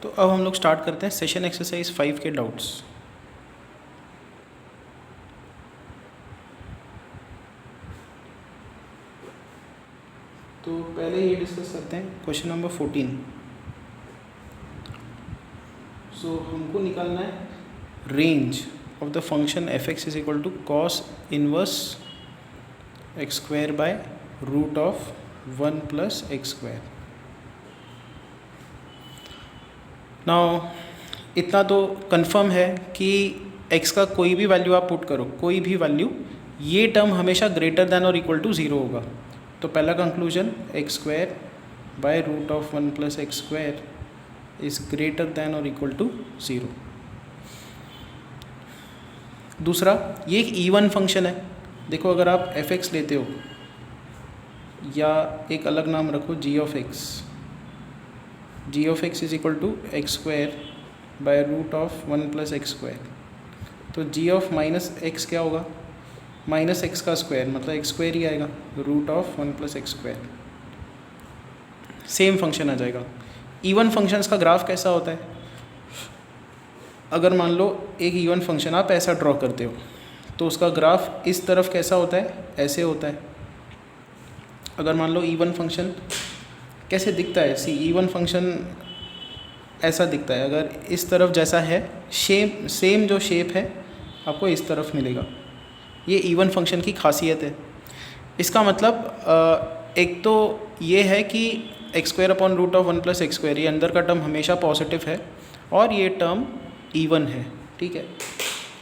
तो अब हम लोग स्टार्ट करते हैं सेशन एक्सरसाइज 5 के डाउट्स। तो पहले ये डिस्कस करते हैं क्वेश्चन नंबर 14। सो हमको निकालना है range of the function f x is equal to cos inverse x square by root of 1 plus x square. Now इतना तो कंफर्म है कि x का कोई भी वैल्यू आप पुट करो, कोई भी वैल्यू, ये टर्म हमेशा ग्रेटर देन और इक्वल टू 0 होगा। तो पहला conclusion x square by root of 1 plus x square is greater than और इक्वल टू 0। दूसरा, ये एक इवन फंक्शन है। देखो, अगर आप एफ एक्स लेते हो या एक अलग नाम रखो g of x is equal to x square by root of 1 plus x square. तो जी ऑफ माइनस एक्स क्या होगा? माइनस एक्स का स्क्वायर, मतलब एक्स स्क्वायर ही आएगा, root of 1 plus x square. Same function आ जाएगा। इवन फंक्शंस का ग्राफ कैसा होता है? अगर मान लो एक इवन फंक्शन आप ऐसा ड्रॉ करते हो तो उसका ग्राफ इस तरफ कैसा होता है? ऐसे होता है। अगर मान लो इवन फंक्शन कैसे दिखता है? इवन फंक्शन ऐसा दिखता है। अगर इस तरफ जैसा है, सेम जो शेप है आपको इस तरफ मिलेगा। ये इवन फंक्शन की खासियत है। इसका मतलब एक तो ये है कि x square upon root of 1 plus x square, ये अंदर का टर्म हमेशा पॉजिटिव है और ये टर्म इवन है। ठीक है,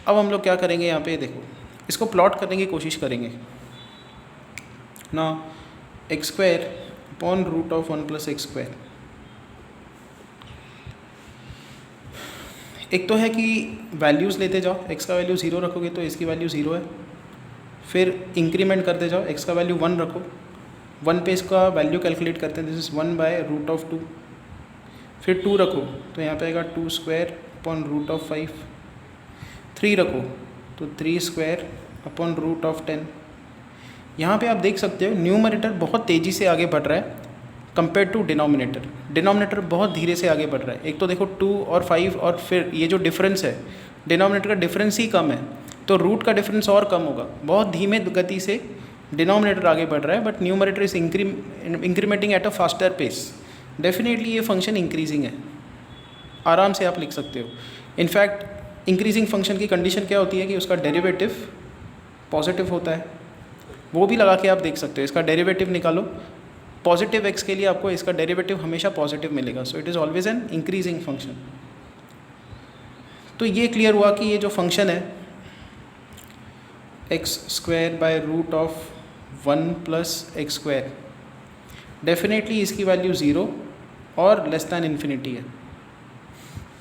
अब हम लोग क्या करेंगे, यहाँ पे देखो, इसको प्लॉट करने की कोशिश करेंगे ना। X square upon root of 1 plus x square, एक तो है कि वैल्यूज़ लेते जाओ, x का वैल्यू 0 रखोगे तो इसकी वैल्यू 0 है। फिर इंक्रीमेंट करते जाओ, x का वैल्यू 1 रखो, 1 पे इसका वैल्यू कैलकुलेट करते हैं, this is 1 by root of 2। फिर 2 रखो तो यहाँ पे आएगा 2 स्क्वायर अपॉन रूट ऑफ 5। 3 रखो तो 3 स्क्वायर अपॉन रूट ऑफ 10। यहाँ पे आप देख सकते हो न्यूमरेटर बहुत तेज़ी से आगे बढ़ रहा है कंपेयर टू डिनोमिनेटर। डिनोमिनेटर बहुत धीरे से आगे बढ़ रहा है। एक तो देखो 2 और 5, और फिर ये जो डिफरेंस है, डिनोमिनेटर का डिफरेंस ही कम है, तो रूट का डिफरेंस और कम होगा। बहुत धीमे गति से डिनोमिनेटर आगे बढ़ रहा है, but numerator is incrementing at a faster pace. Definitely ये फंक्शन इंक्रीजिंग है, आराम से आप लिख सकते हो। इनफैक्ट इंक्रीजिंग फंक्शन की कंडीशन क्या होती है कि उसका डेरिवेटिव पॉजिटिव होता है। वो भी लगा के आप देख सकते हो, इसका डेरिवेटिव निकालो। पॉजिटिव एक्स के लिए आपको इसका डेरिवेटिव हमेशा पॉजिटिव मिलेगा, so it is always an increasing function. तो ये क्लियर हुआ कि ये जो फंक्शन है x square by root of 1 plus x square, definitely इसकी वैल्यू 0 और लेस दैन इन्फिनिटी है।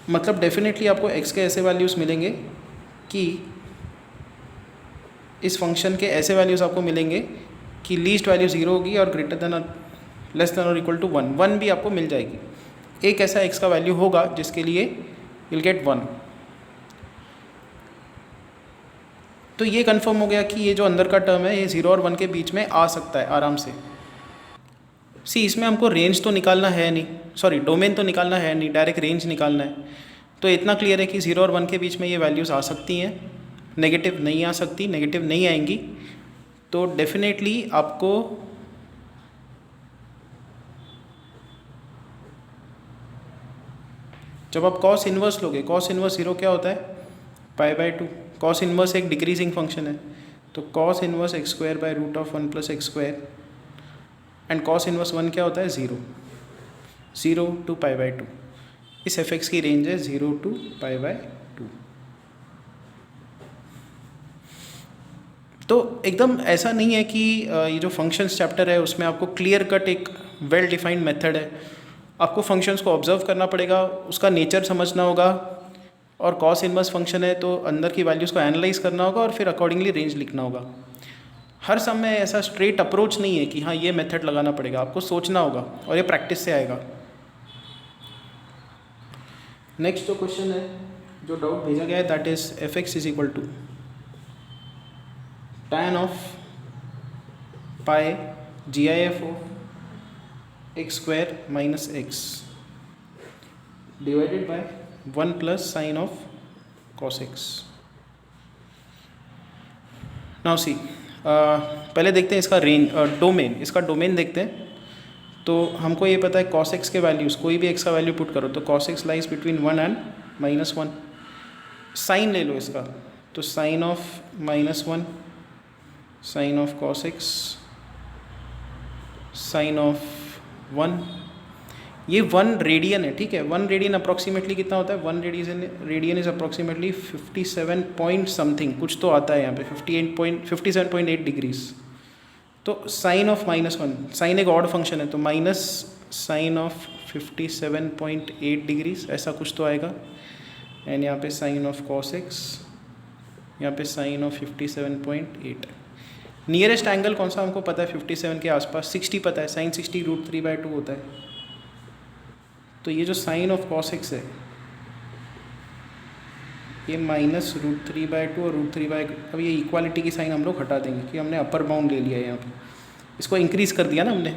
मतलब डेफिनेटली आपको x के ऐसे वैल्यूज़ मिलेंगे कि इस फंक्शन के ऐसे वैल्यूज़ आपको मिलेंगे कि लीस्ट वैल्यू 0 होगी और ग्रेटर देन लेस देन और इक्वल टू 1। 1 भी आपको मिल जाएगी। एक ऐसा x का वैल्यू होगा जिसके लिए विल गेट 1। तो ये कंफर्म हो गया कि ये जो अंदर का टर्म है ये 0 और 1 के बीच में आ सकता है आराम से। इसमें हमको रेंज तो निकालना है नहीं, सॉरी डोमेन तो निकालना है नहीं, डायरेक्ट रेंज निकालना है। तो इतना क्लियर है कि 0 और 1 के बीच में ये वैल्यूज़ आ सकती हैं, नेगेटिव नहीं आ सकती, नेगेटिव नहीं आएंगी। तो डेफिनेटली आपको जब आप कॉस इन्वर्स लोगे, कॉस इन्वर्स 0 क्या होता है? π/2। कॉस इन्वर्स एक डिक्रीजिंग फंक्शन है, तो cos inverse x square by root of 1 plus x square, and cos inverse 1 क्या होता है? 0 टू π/2। इस एफ एक्स की रेंज है 0 टू π/2। तो एकदम ऐसा नहीं है कि ये जो फंक्शंस चैप्टर है उसमें आपको क्लियर कट एक वेल डिफाइंड मेथड है। आपको फंक्शंस को ऑब्जर्व करना पड़ेगा, उसका नेचर समझना होगा, और कॉस इनवर्स फंक्शन है तो अंदर की वैल्यूज़ को एनालाइज करना होगा और फिर अकॉर्डिंगली रेंज लिखना होगा। हर समय ऐसा स्ट्रेट अप्रोच नहीं है कि हाँ ये मेथड लगाना पड़ेगा, आपको सोचना होगा और ये प्रैक्टिस से आएगा। नेक्स्ट जो क्वेश्चन है, जो डाउट भेजा गया है, that is f x is equal to tan of pi GIF of x square minus x। Divided by 1 plus sine of cos x. Now see, पहले देखते हैं इसका रेंज, डोमेन, इसका डोमेन देखते हैं। तो हमको ये पता है कॉस एक्स के वैल्यूज़, कोई भी एक्स का वैल्यू पुट करो तो cos x lies between 1 and -1। Sine ले लो इसका, तो sine of -1, sine of cos x, sine of 1, ये 1 रेडियन है, ठीक है। 1 रेडियन अप्रॉक्सीमेटली कितना होता है? 1 radian is approximately 57 point something, कुछ तो आता है यहाँ पे 57.8 डिग्रीज। तो साइन ऑफ -1, साइन एक ऑड फंक्शन है तो माइनस साइन ऑफ 57.8 डिग्रीज, ऐसा कुछ तो आएगा। एंड यहाँ पे साइन ऑफ कॉस एक्स, यहाँ पे साइन ऑफ 57.8। नियरेस्ट एंगल कौन सा हमको पता है? 57 के आसपास, 60 पता है, साइन 60 √3/2 होता है। तो ये जो साइन ऑफ कॉस एक्स है ये माइनस √3/2 और √3/2, अब ये इक्वालिटी की साइन हम लोग हटा देंगे कि हमने अपर बाउंड ले लिया है यहाँ पे, इसको इंक्रीज़ कर दिया ना हमने,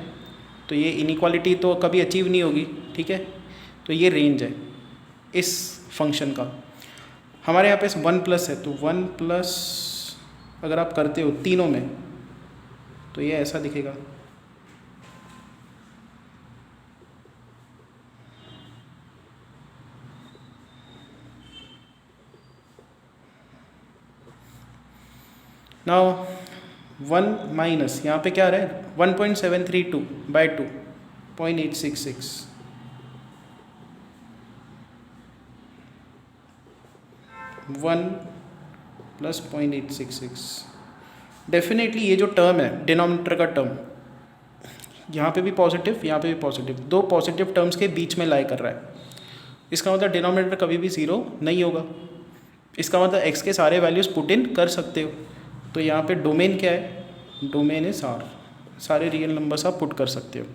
तो ये इनइक्वालिटी तो कभी अचीव नहीं होगी, ठीक है। तो ये रेंज है इस फंक्शन का। हमारे यहाँ पे 1 प्लस है, तो 1 प्लस अगर आप करते हो तीनों में तो ये ऐसा दिखेगा। नाउ 1 माइनस यहाँ पे क्या आ रहा है? 1.732/2, 0.866। 1 प्लस 0.866। डेफिनेटली ये जो टर्म है डिनोमिनेटर का टर्म, यहाँ पे भी पॉजिटिव, यहाँ पे भी पॉजिटिव, दो पॉजिटिव टर्म्स के बीच में लाई कर रहा है। इसका मतलब डिनोमिनेटर कभी भी 0 नहीं होगा। इसका मतलब x के सारे वैल्यूज़ पुट इन कर सकते हो। तो यहाँ पे डोमेन क्या है? डोमेन इज R, सारे रियल नंबर्स आप पुट कर सकते हो।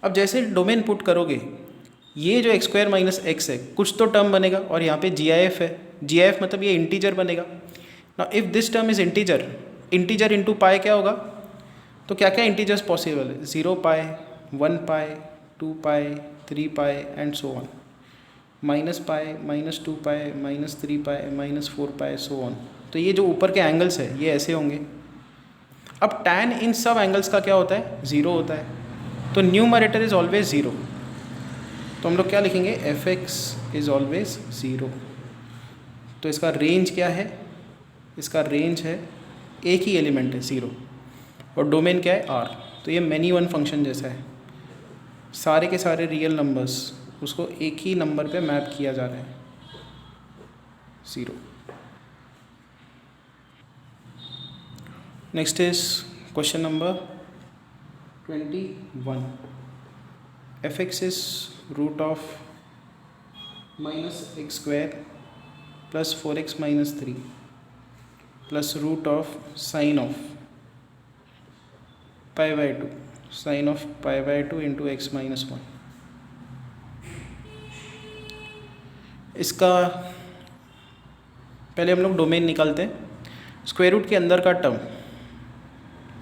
अब जैसे डोमेन पुट करोगे, ये जो x² - x है, कुछ तो टर्म बनेगा और यहाँ पे GIF है। GIF मतलब ये इंटीजर बनेगा। Now if this term is integer, integer into pi क्या होगा? तो क्या क्या इंटीजर्स पॉसिबल है? 0 pi, 1 pi, 2 pi, 3 pi and so on, -pi, -2 pi, -3 pi, -4 pi, so on. तो ये जो ऊपर के एंगल्स है ये ऐसे होंगे। अब tan इन सब एंगल्स का क्या होता है? 0 होता है। तो न्यूमरेटर इज ऑलवेज 0, तो हम लोग क्या लिखेंगे? fx is always 0। तो इसका रेंज क्या है? इसका रेंज है, एक ही एलिमेंट है 0, और डोमेन क्या है? R। तो ये मैनी वन फंक्शन जैसा है, सारे के सारे रियल नंबर्स उसको एक ही नंबर पे मैप किया जा रहा है, 0। Next is question number 21। fx is root of -x² plus 4x - 3 plus root of sine of π/2, sine of π/2 into x - 1। इसका पहले हम लोग डोमेन निकालते हैं। स्क्वायर रूट के अंदर का टर्म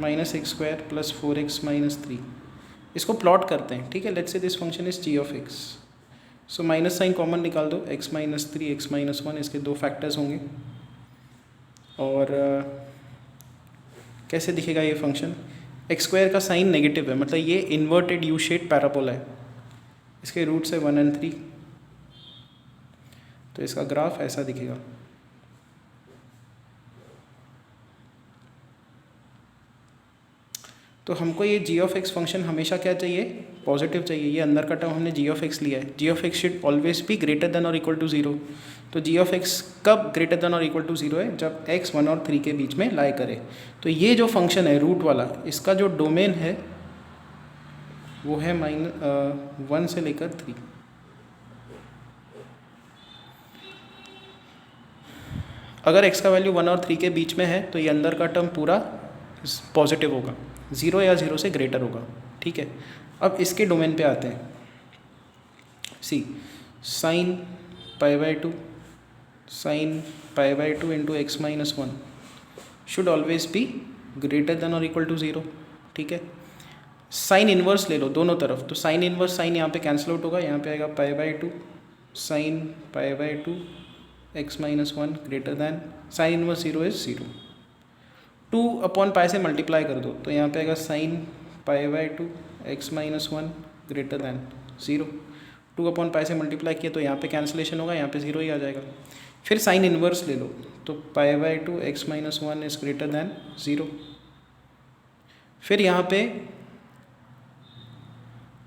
-x² प्लस 4x - 3, इसको प्लॉट करते हैं, ठीक है। Let's say this function is g of x। So minus sine common निकाल दो, x - 3, x - 1, इसके दो फैक्टर्स होंगे। और कैसे दिखेगा ये फंक्शन? x² का साइन नेगेटिव है, मतलब ये इन्वर्टेड यू शेप पैराबोला है, इसके रूट्स है 1 और 3। तो इसका ग्राफ ऐसा दिखेगा। तो हमको ये g ऑफ x फंक्शन हमेशा क्या चाहिए? पॉजिटिव चाहिए। ये अंदर का टर्म हमने g ऑफ x लिया है, g of x should always be greater than और इक्वल टू 0। तो g ऑफ x कब ग्रेटर देन और इक्वल टू 0 है? जब x 1 और 3 के बीच में लाई करे। तो ये जो फंक्शन है रूट वाला, इसका जो डोमेन है वो है -1 से लेकर 3। अगर x का वैल्यू 1 और 3 के बीच में है तो ये अंदर का टर्म पूरा पॉजिटिव होगा, 0 या 0 से ग्रेटर होगा, ठीक है। अब इसके डोमेन पे आते हैं। See, sine π/2, sine π/2 into x - 1 should always be greater than और इक्वल टू 0, ठीक है। साइन इन्वर्स ले लो दोनों तरफ, तो साइन इन्वर्स साइन यहाँ पे कैंसिल आउट होगा, यहाँ पे आएगा π/2 sine π/2 x-1 greater than sine inverse 0 is 0। 2/π से मल्टीप्लाई कर दो तो यहाँ पे आएगा साइन π/2 x-1 ग्रेटर दैन 0। 2/π से मल्टीप्लाई किया तो यहाँ पे कैंसिलेशन होगा, यहाँ पे 0 ही आ जाएगा। फिर साइन इन्वर्स ले लो तो π/2 x-1 इज ग्रेटर दैन 0। फिर यहाँ पे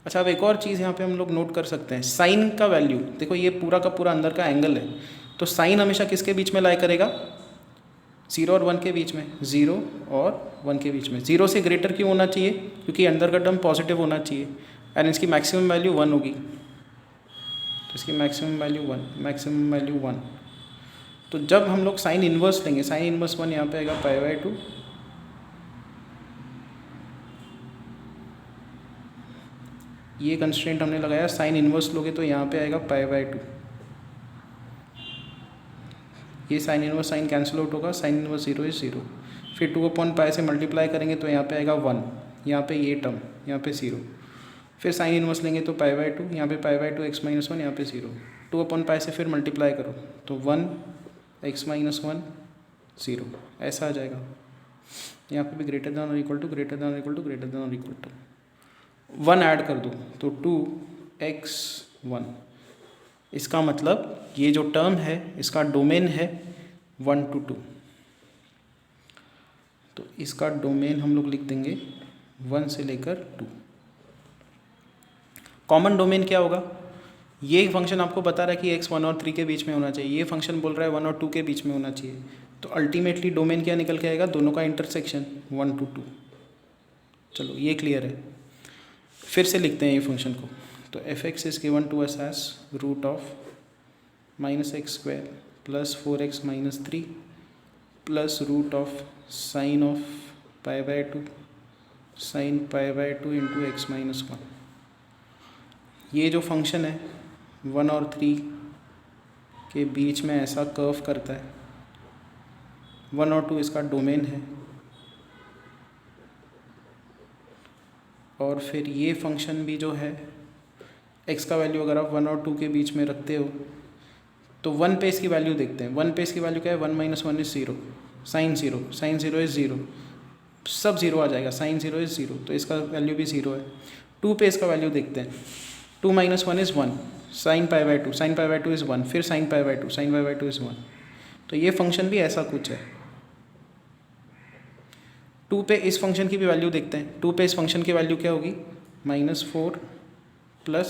अच्छा, अब एक और चीज़ यहाँ पे हम लोग नोट कर सकते हैं, साइन का वैल्यू देखो, ये पूरा का पूरा अंदर का एंगल है, तो साइन हमेशा किसके बीच में लाई करेगा, 0 और 1 के बीच में, 0 और 1 के बीच में। 0 से ग्रेटर क्यों होना चाहिए, क्योंकि अंदर का टर्म पॉजिटिव होना चाहिए एंड इसकी मैक्सिमम वैल्यू 1 होगी, तो इसकी मैक्सिमम वैल्यू 1। तो जब हम लोग साइन इन्वर्स लेंगे, साइन इन्वर्स 1 यहाँ पे आएगा π/2 ये कंस्ट्रेंट हमने लगाया, साइन इन्वर्स लोगे तो यहाँ पे आएगा π/2, ये sine inverse sine cancel out होगा, साइन इन्वर्स 0 इज 0। फिर 2/π से मल्टीप्लाई करेंगे तो यहाँ पे आएगा 1, यहाँ पे ये टर्म, यहाँ पे 0। फिर साइन इन्वर्स लेंगे तो π/2, यहाँ पे π/2 x-1, यहाँ पे 0। 2/π से फिर मल्टीप्लाई करो तो 1 x-1 0, ऐसा आ जाएगा। यहाँ पे भी ग्रेटर दैन और इक्वल टू, ग्रेटर दैन और इक्वल टू, ग्रेटर दैन और इक्वल टू 1 ऐड कर दो तो 2x1। इसका मतलब ये जो टर्म है इसका डोमेन है 1 to 2, तो इसका डोमेन हम लोग लिख देंगे 1 से लेकर 2। कॉमन डोमेन क्या होगा, ये फंक्शन आपको बता रहा है कि x 1 और 3 के बीच में होना चाहिए, ये फंक्शन बोल रहा है 1 और 2 के बीच में होना चाहिए, तो अल्टीमेटली डोमेन क्या निकल के आएगा, दोनों का इंटरसेक्शन 1 to 2। चलो ये क्लियर है। फिर से लिखते हैं ये फंक्शन को, तो f(x) is given to us as root of -x² plus 4x - 3 plus root of sine of π/2 sine π/2 into x-1। ये जो फंक्शन है 1 और 3 के बीच में ऐसा कर्व करता है, 1 और 2 इसका डोमेन है, और फिर ये फंक्शन भी जो है x का वैल्यू अगर आप 1 और 2 के बीच में रखते हो तो 1 पे इसकी वैल्यू देखते हैं। 1 पे इसकी वैल्यू क्या है, 1 - 1 इज़ 0, साइन 0 इज़ 0, सब 0 आ जाएगा, साइन 0 इज़ 0, तो इसका वैल्यू भी 0 है। 2 पे इसका वैल्यू देखते हैं, 2 - 1 इज़ 1, साइन π/2 इज़ 1, फिर साइन π/2 इज़ 1, तो ये फंक्शन भी ऐसा कुछ है। 2 पे इस फंक्शन की भी वैल्यू देखते हैं, 2 पे इस फंक्शन की वैल्यू क्या होगी, -4 plus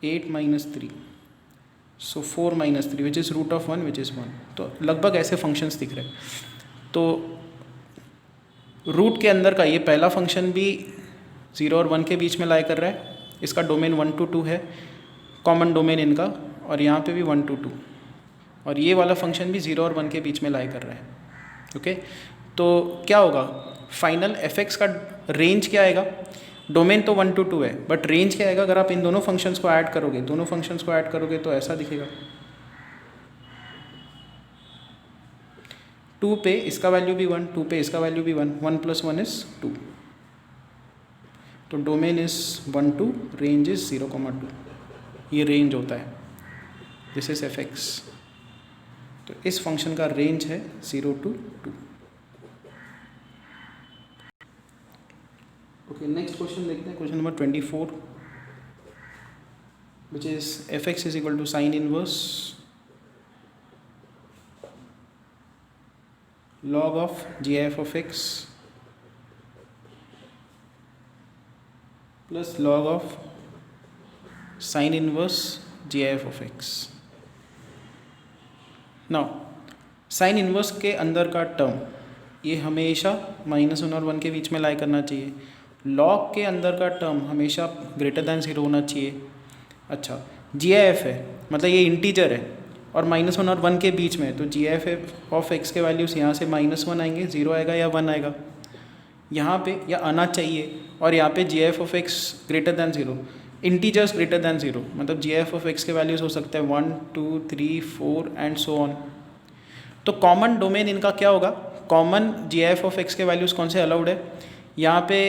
8 - 3, so 4 - 3 which is root of 1 which is 1। तो लगभग ऐसे फंक्शंस दिख रहे हैं। तो रूट के अंदर का ये पहला फंक्शन भी 0 और 1 के बीच में लाई कर रहा है, इसका डोमेन 1 to 2 है, कॉमन डोमेन इनका, और यहाँ पे भी 1 to 2, और ये वाला फंक्शन भी 0 और 1 के बीच में लाई कर रहा है। ओके, तो क्या होगा, फाइनल f(x) का रेंज क्या आएगा, डोमेन तो 1 to 2 है, बट रेंज क्या आएगा अगर आप इन दोनों फंक्शंस को ऐड करोगे, तो ऐसा दिखेगा। 2 पे इसका वैल्यू भी 1, 2 पे इसका वैल्यू भी 1, 1 + 1 इज़ 2, तो domain is 1 to, range is 0,2, ये रेंज होता है, दिस इज़ f(x). तो इस फंक्शन का रेंज है 0 to 2। ओके, नेक्स्ट क्वेश्चन देखते हैं, question number 24, which is f(x) is equal to sine inverse log of gf of x plus log of sine inverse gf of x। Now sine inverse के अंदर का term ये हमेशा -1 और 1 के बीच में लाई करना चाहिए, लॉग के अंदर का टर्म हमेशा ग्रेटर दैन 0 होना चाहिए। अच्छा, GIF है, मतलब ये इंटीजर है और -1 और 1 के बीच में है, तो GIF ऑफ x के वैल्यूज़ यहाँ से -1 आएंगे, 0 आएगा या 1 आएगा यहाँ पे, या आना चाहिए, और यहाँ पे GIF of x greater than 0, integers greater than 0, मतलब GIF ऑफ x के वैल्यूज़ हो सकते हैं 1 2 3 4 एंड सो ऑन। तो कॉमन डोमेन इनका क्या होगा, कॉमन GIF ऑफ x के वैल्यूज़ कौन से अलाउड है, यहाँ पे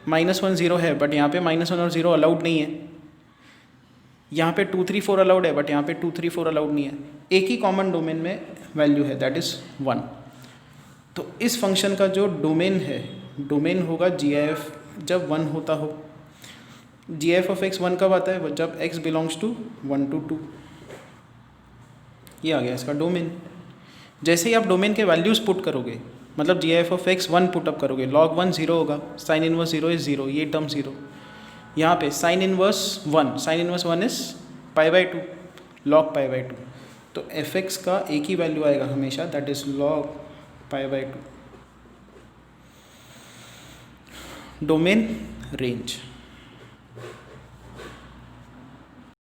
-1 0 है, बट यहाँ पे -1 और 0 अलाउड नहीं है। यहाँ पे 2 3 4 अलाउड है, बट यहाँ पे 2 3 4 अलाउड नहीं है। एक ही कॉमन डोमेन में वैल्यू है, दैट इज़ 1। तो इस फंक्शन का जो डोमेन है, डोमेन होगा GIF जब 1 होता हो। GIF ऑफ x 1 कब आता है? जब x बिलोंग्स टू 1 to 2। ये आ गया इसका डोमेन। जैसे ही आप डोमेन के वैल्यूज़ पुट करोगे, मतलब GIF ऑफ x 1 पुटअप करोगे, log 1 0 होगा, साइन इनवर्स 0 इज़ 0, ये टर्म 0। यहाँ पे sine inverse 1, sine inverse 1 is π/2, log π/2। तो fx का एक ही वैल्यू आएगा हमेशा, that is log π/2। Domain range.